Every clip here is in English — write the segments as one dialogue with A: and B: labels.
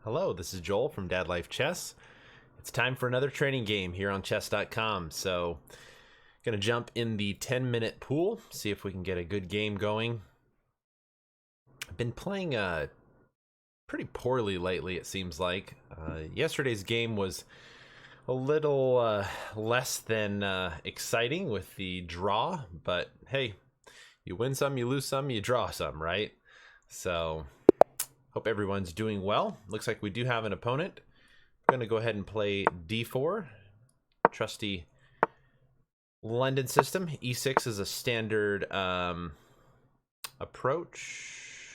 A: Hello, this is Joel from Dad Life Chess. It's time for another training game here on chess.com. So, gonna jump in the 10-minute pool, see if we can get a good game going. I've been playing pretty poorly lately, it seems like. Yesterday's game was a little less than exciting with the draw, but hey, you win some, you lose some, you draw some, right? So, hope everyone's doing well. Looks like we do have an opponent. I'm going to go ahead and play d4. Trusty London system. e6 is a standard approach.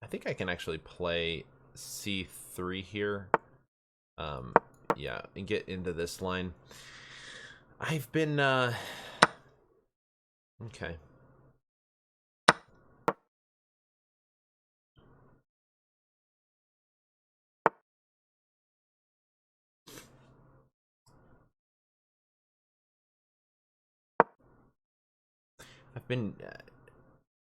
A: I think I can actually play c3 here. Yeah, and get into this line. I've been okay. I've been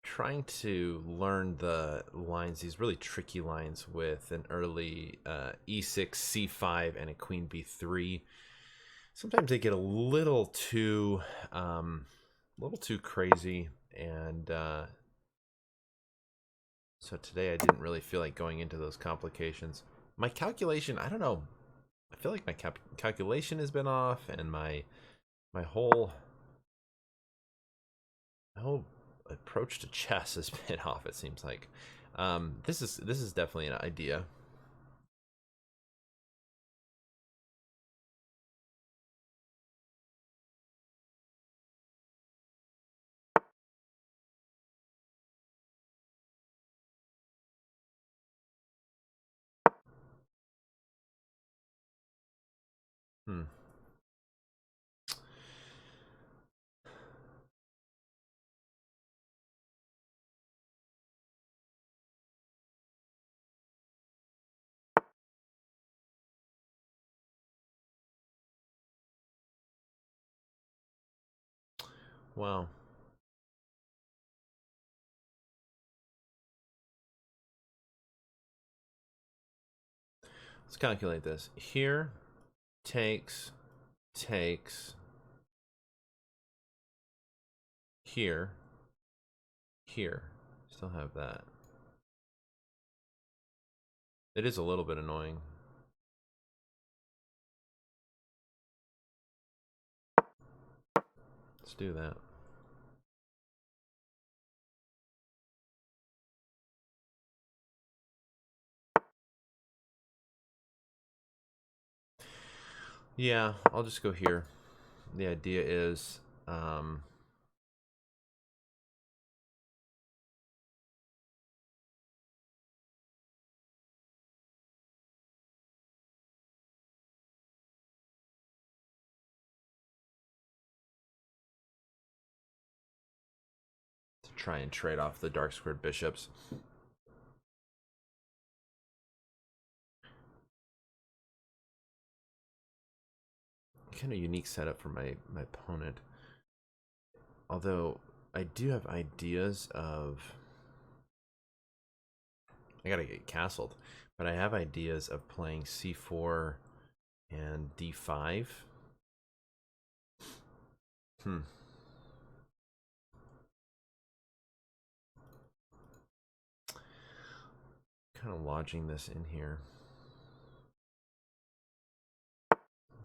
A: trying to learn the lines, these really tricky lines with an early e6, c5, and a queen b3. Sometimes they get a little too crazy, and so today I didn't really feel like going into those complications. My calculation, I don't know. I feel like my calculation has been off, and my whole approach to chess has been off. It seems like this is definitely an idea. Hmm. Wow. Let's calculate this. Here takes here, here. Still have that. It is a little bit annoying. Let's do that. Yeah, I'll just go here. The idea is to try and trade off the dark squared bishops. Kind of unique setup for my opponent. Although I do have ideas of, I gotta get castled, but I have ideas of playing c4 and d5. Hmm. Kind of lodging this in here.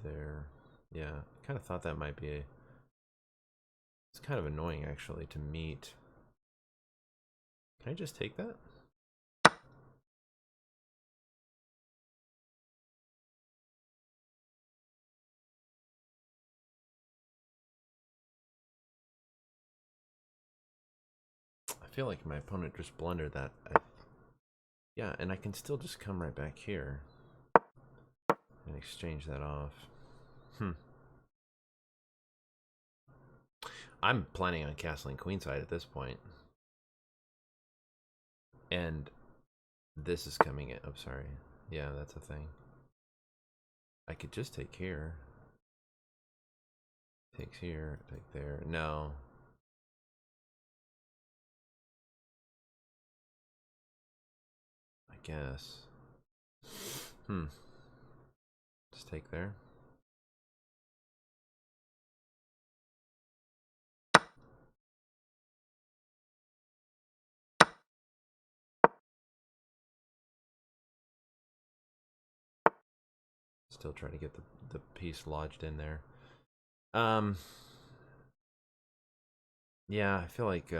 A: There. Yeah, kind of thought that might be a... It's kind of annoying, actually, to meet. Can I just take that? I feel like my opponent just blundered that. Yeah, and I can still just come right back here and exchange that off. I'm planning on castling queenside at this point. And this is coming in. I'm sorry. Yeah, that's a thing. I could just take here. Takes here, take there. No. guess. Just take there. Still try to get the piece lodged in there. Yeah, I feel like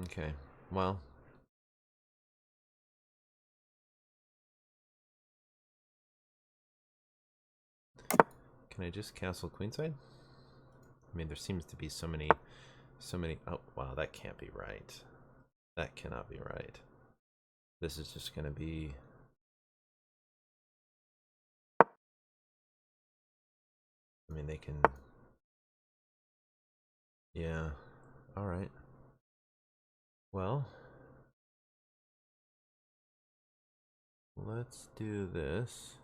A: okay. Well, can I just castle queenside? I mean, there seems to be so many. Oh, wow, that can't be right. That cannot be right. This is just gonna be. I mean, they can. Yeah. All right. Well, let's do this.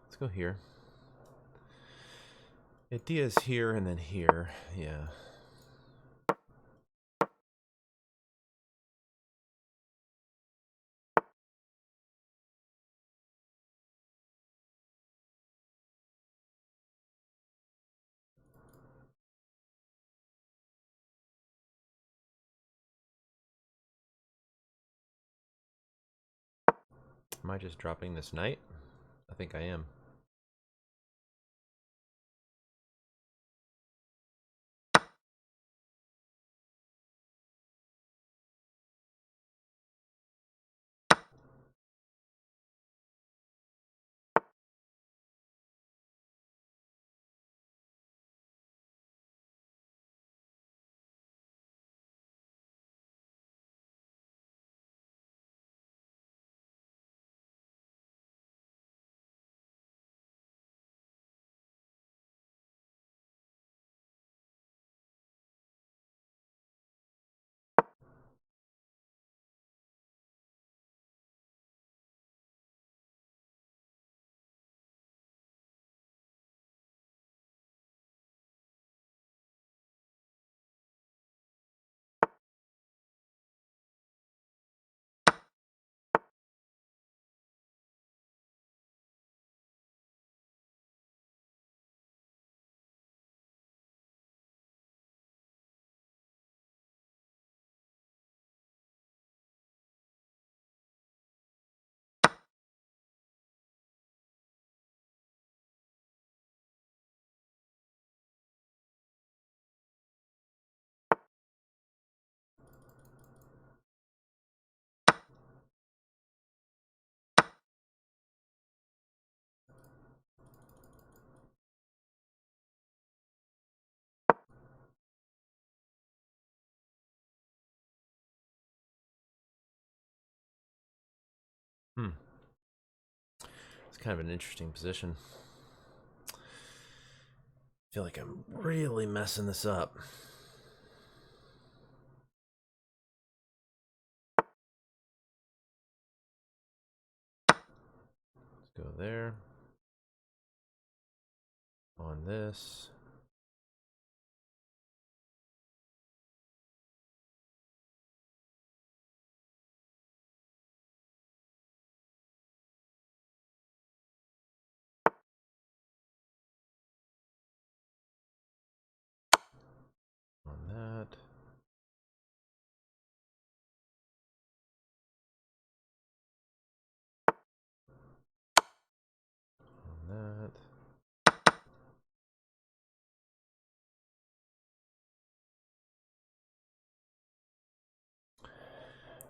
A: Let's go here. Idea's here and then here. Yeah. Am I just dropping this knight? I think I am. It's kind of an interesting position. I feel like I'm really messing this up. Let's go there. On this. On that. On that.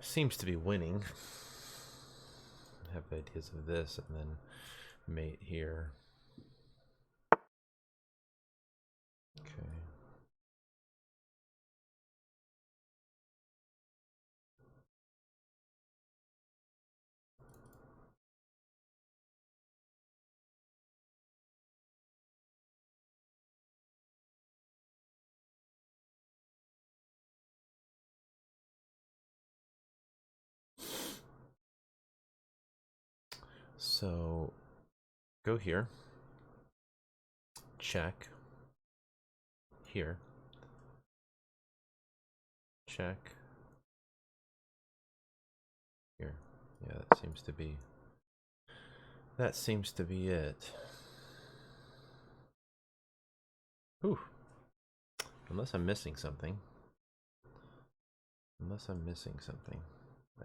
A: seems to be winning. I have ideas of this, and then mate here. Okay. So go here, check, here, check, here. Yeah, that seems to be it. Whew. Unless I'm missing something. I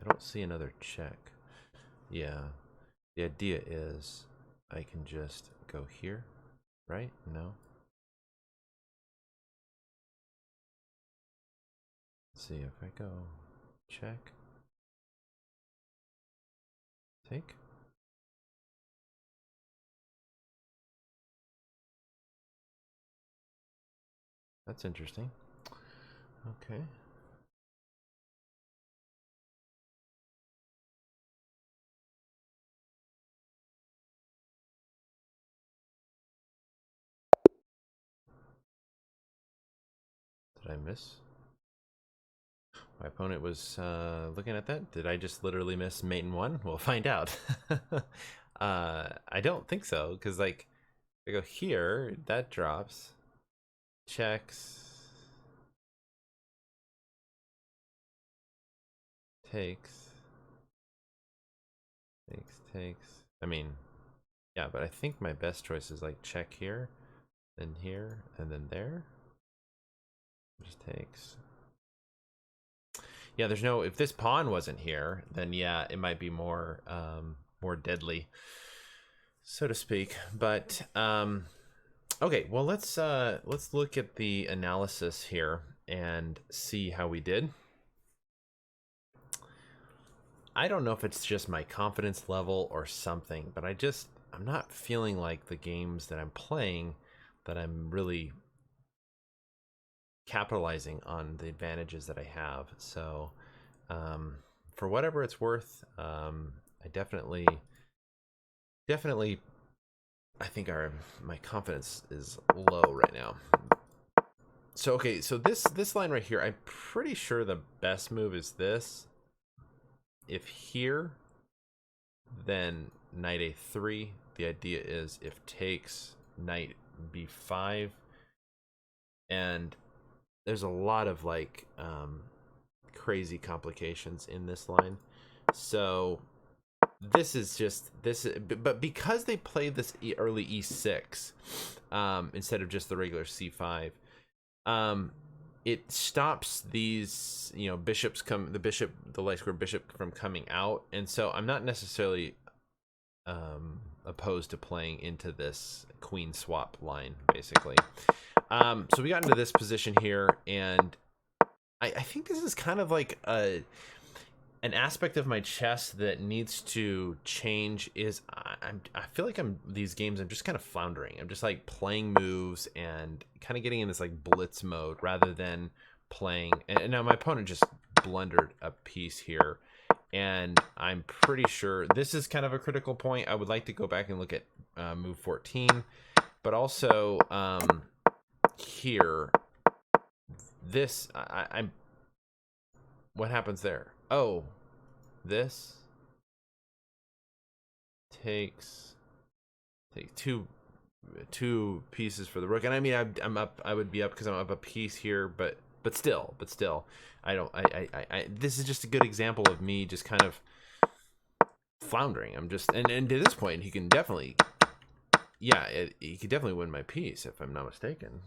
A: don't see another check. Yeah. The idea is I can just go here, right? No. Let's see if I go check, take. That's interesting. Okay. Did I miss? My opponent was looking at that. Did I just literally miss mate in one? We'll find out. I don't think so, because like I go here, that drops, checks, takes, takes. I mean, yeah, but I think my best choice is like check here, then here, and then there. Just takes. Yeah, there's no. If this pawn wasn't here, then yeah, it might be more more deadly, so to speak. But okay, well let's look at the analysis here and see how we did. I don't know if it's just my confidence level or something, but I'm not feeling like the games that I'm playing that I'm really capitalizing on the advantages that I have. So for whatever it's worth, I definitely I think my confidence is low right now. So okay, so this line right here, I'm pretty sure the best move is this. If here, then knight a3. The idea is if takes, knight b5. And there's a lot of like crazy complications in this line. So this is just this, but because they played this early e6 instead of just the regular c5, it stops these, you know, the light square bishop from coming out, and so I'm not necessarily opposed to playing into this queen swap line, basically. So we got into this position here, and I think this is kind of like an aspect of my chess that needs to change. Is I feel like these games I'm just kind of floundering. I'm just like playing moves and kind of getting in this like blitz mode rather than playing. And now my opponent just blundered a piece here, and I'm pretty sure this is kind of a critical point. I would like to go back and look at move 14, but also here, this I'm what happens there? Oh, this takes two pieces for the rook, and I mean I'm up. I would be up because I'm up a piece here, but still, I don't. I this is just a good example of me just kind of floundering. I'm just and to this point he can definitely, yeah, he could definitely win my piece if I'm not mistaken.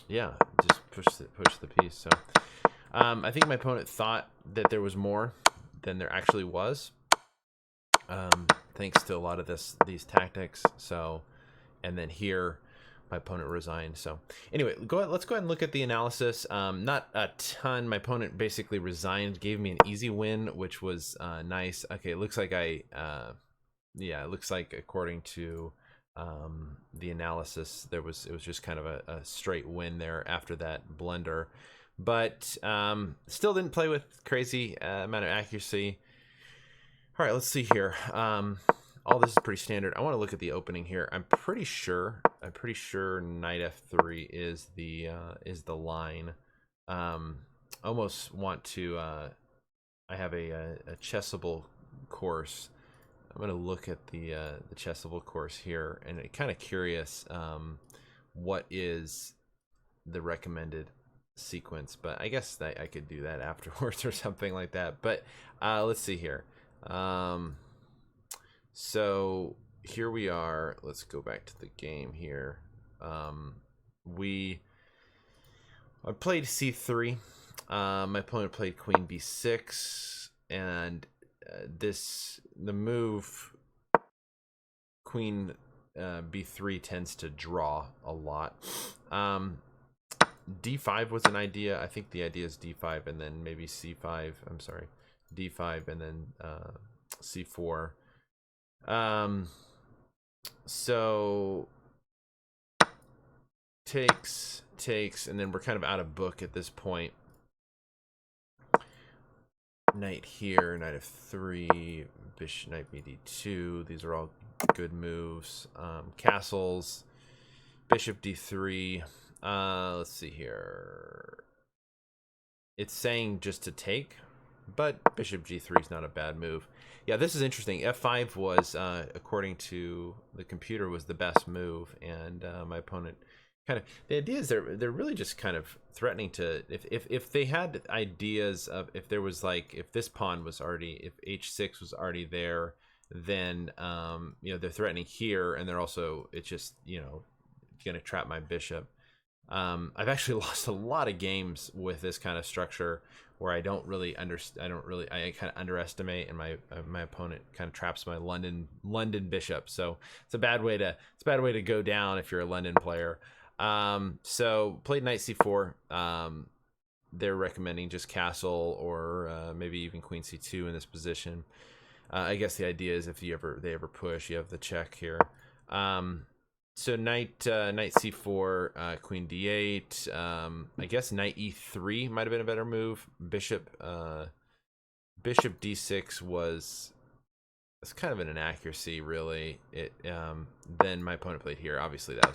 A: Yeah, just push the piece. So I think my opponent thought that there was more than there actually was, thanks to a lot of these tactics. So, and then here my opponent resigned. So anyway, let's go ahead and look at the analysis. Not a ton. My opponent basically resigned, gave me an easy win, which was nice. Okay, it looks like yeah, it looks like according to the analysis, it was just kind of a straight win there after that blunder, but still didn't play with crazy amount of accuracy. All right, let's see here. All this is pretty standard. I want to look at the opening here. I'm pretty sure knight f3 is the line. Almost want to. I have a chessable course. I'm going to look at the chessable course here, and I'm kind of curious what is the recommended sequence, but I guess that I could do that afterwards or something like that. But let's see here. So here we are. Let's go back to the game here. I played c3. My opponent played queen b6, and the move queen b3 tends to draw a lot. d5 was an idea. I think the idea is d5 and then maybe c5. I'm sorry, d5 and then c4. So takes, and then we're kind of out of book at this point. Knight here, knight f3, bishop, knight bd2. These are all good moves. Castles, bishop d3. Let's see here. It's saying just to take, but bishop g3 is not a bad move. Yeah, this is interesting. f5 was, according to the computer, was the best move, and my opponent kind of, the idea is they're really just kind of threatening to, if they had ideas of, if there was like, if this pawn was already, if h6 was already there, then you know, they're threatening here, and they're also, it's just, you know, gonna trap my bishop. I've actually lost a lot of games with this kind of structure where I don't really understand. I kind of underestimate, and my opponent kind of traps my London bishop. So it's a bad way to go down if you're a London player. So played knight c4. They're recommending just castle or maybe even queen c2 in this position. I guess the idea is if they ever push, you have the check here. So knight c4, queen d8. I guess knight e3 might have been a better move. Bishop d6 was, it's kind of an inaccuracy, really. Then my opponent played here. Obviously, that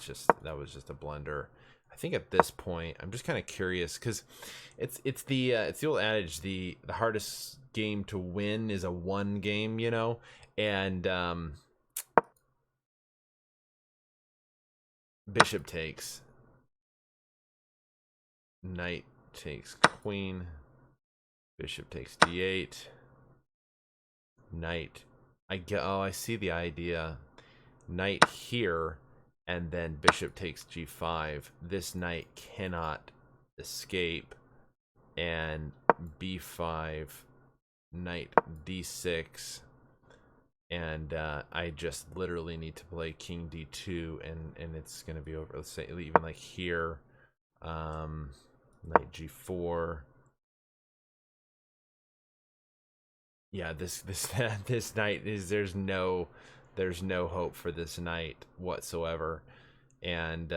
A: was just a blunder. I think at this point, I'm just kind of curious because it's the old adage, the hardest game to win is a one game, you know, and bishop takes, knight takes queen, bishop takes d8, knight. I see the idea. Knight here, and then bishop takes g5. This knight cannot escape, and b5, knight d6. And I just literally need to play king d2, and it's gonna be over. Let's say even like here, knight g4. Yeah, this knight is, there's no hope for this knight whatsoever, and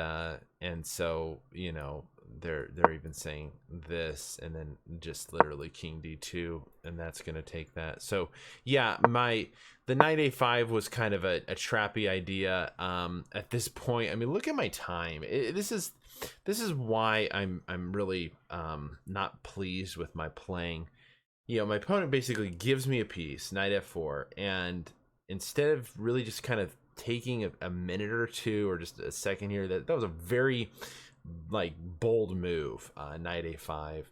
A: so, you know, they're even saying this, and then just literally king d2, and that's gonna take that. So yeah, the knight a5 was kind of a trappy idea at this point. I mean, look at my time. This is why I'm really not pleased with my playing. You know, my opponent basically gives me a piece, knight f4, and instead of really just kind of taking a minute or two or just a second here, that was a very like bold move, knight a5.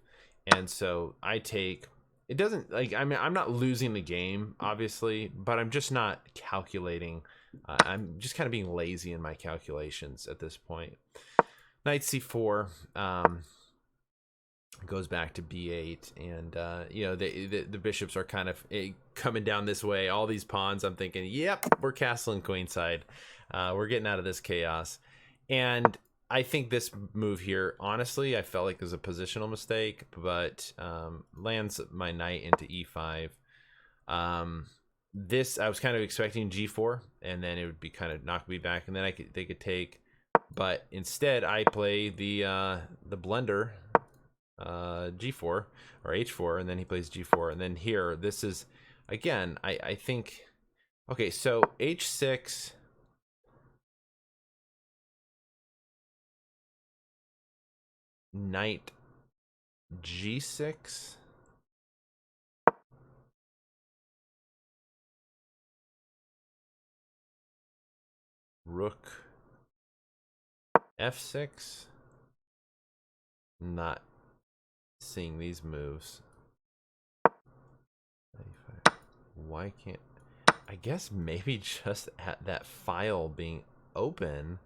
A: And so I take, it doesn't, like, I mean, I'm not losing the game obviously, but I'm just not calculating. I'm just kind of being lazy in my calculations at this point. Knight c4 goes back to b8, and you know, the bishops are kind of coming down this way. All these pawns, I'm thinking, yep, we're castling queenside. We're getting out of this chaos. And I think this move here, honestly, I felt like it was a positional mistake, but lands my knight into e5. This I was kind of expecting g4, and then it would be kind of knock me back, and then they could take. But instead, I play the blunder g4 or h4, and then he plays g4, and then here this is again. I think okay. So h6. Knight g6. Rook f6. Not seeing these moves. Why can't I guess maybe just at that file being open,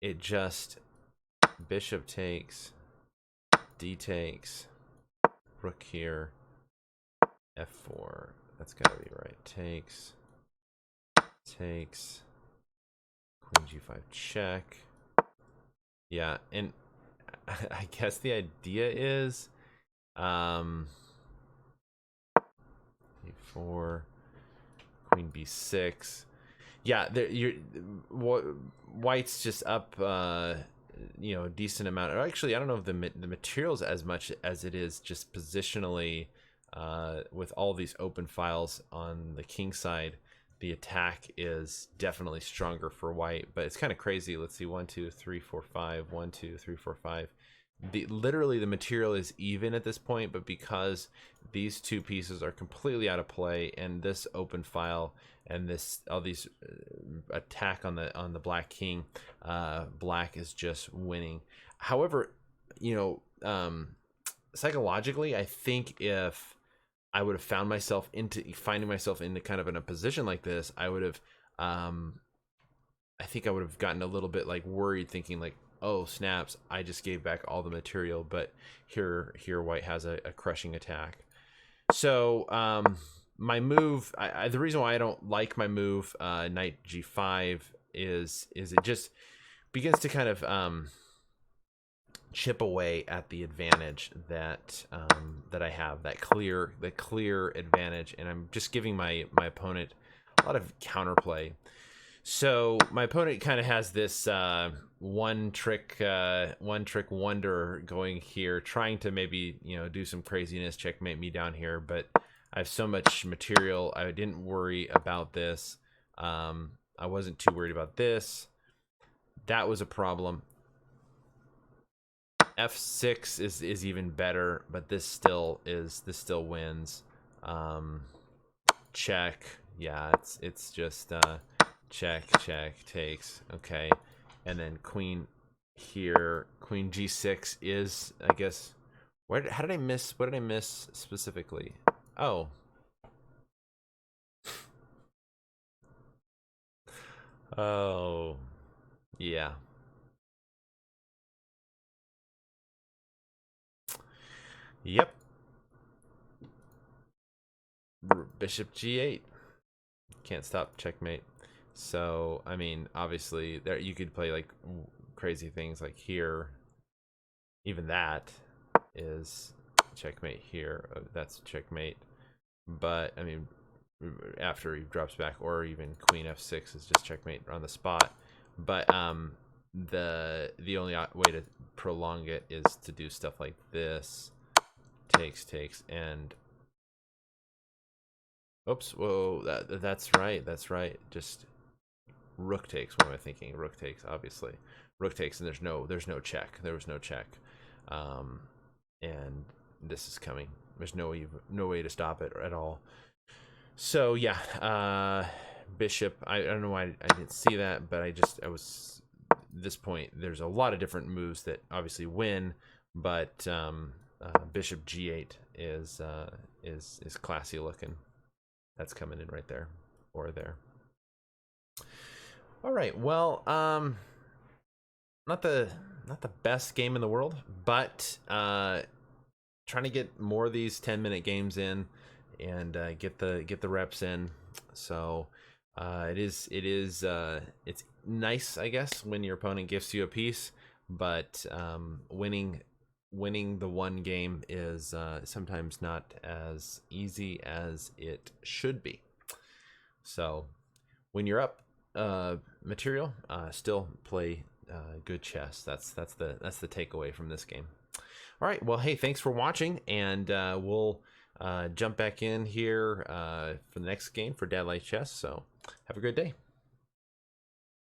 A: it just bishop takes, d takes, rook here, f4. That's gotta be right. Takes, queen g5 check. Yeah, and I guess the idea is e4, queen b6. Yeah, white's just up you know, a decent amount. Or actually, I don't know if the materials as much as it is just positionally with all these open files on the king side. The attack is definitely stronger for white, but it's kind of crazy. Let's see, 1 2 3 4 5 1 2 3 4 5. Literally the material is even at this point, but because these two pieces are completely out of play, and this open file and this all these attack on the black king, black is just winning. However, you know, psychologically, I think if I would have finding myself into kind of in a position like this, I would have I think I would have gotten a little bit like worried, thinking like, oh snaps, I just gave back all the material, but here white has a crushing attack. So my move, the reason why I don't like my move knight g5 is it just begins to kind of chip away at the advantage that that I have, the clear advantage, and I'm just giving my opponent a lot of counterplay. So my opponent kind of has this one trick wonder going here, trying to maybe, you know, do some craziness, checkmate me down here, but I have so much material. I didn't worry about this. I wasn't too worried about this. That was a problem. F6 is even better, but this still wins. Check. Yeah, it's just check takes. Okay, and then queen here, queen g6 is, I guess, what did I miss specifically? Oh, oh yeah, yep. Bishop g8, can't stop checkmate. So I mean, obviously there you could play like crazy things like here. Even that is checkmate here. That's checkmate. But I mean, after he drops back, or even queen f6 is just checkmate on the spot. But the only way to prolong it is to do stuff like this. Takes, and oops, whoa, that's right. Just rook takes. What am I thinking? Rook takes, obviously. Rook takes, and there's no check. There was no check. And this is coming. There's no way to stop it at all. So yeah, bishop. I don't know why I didn't see that, but I was this point. There's a lot of different moves that obviously win, but bishop g8 is classy looking. That's coming in right there or there. All right. Well, not the best game in the world, but trying to get more of these 10-minute games in and get the reps in. So It's nice, I guess, when your opponent gifts you a piece, but winning the one game is sometimes not as easy as it should be. So when you're up material, still play good chess. That's the takeaway from this game. All right, well, hey, thanks for watching, and we'll jump back in here for the next game for Dad Likes Chess. So have a great day.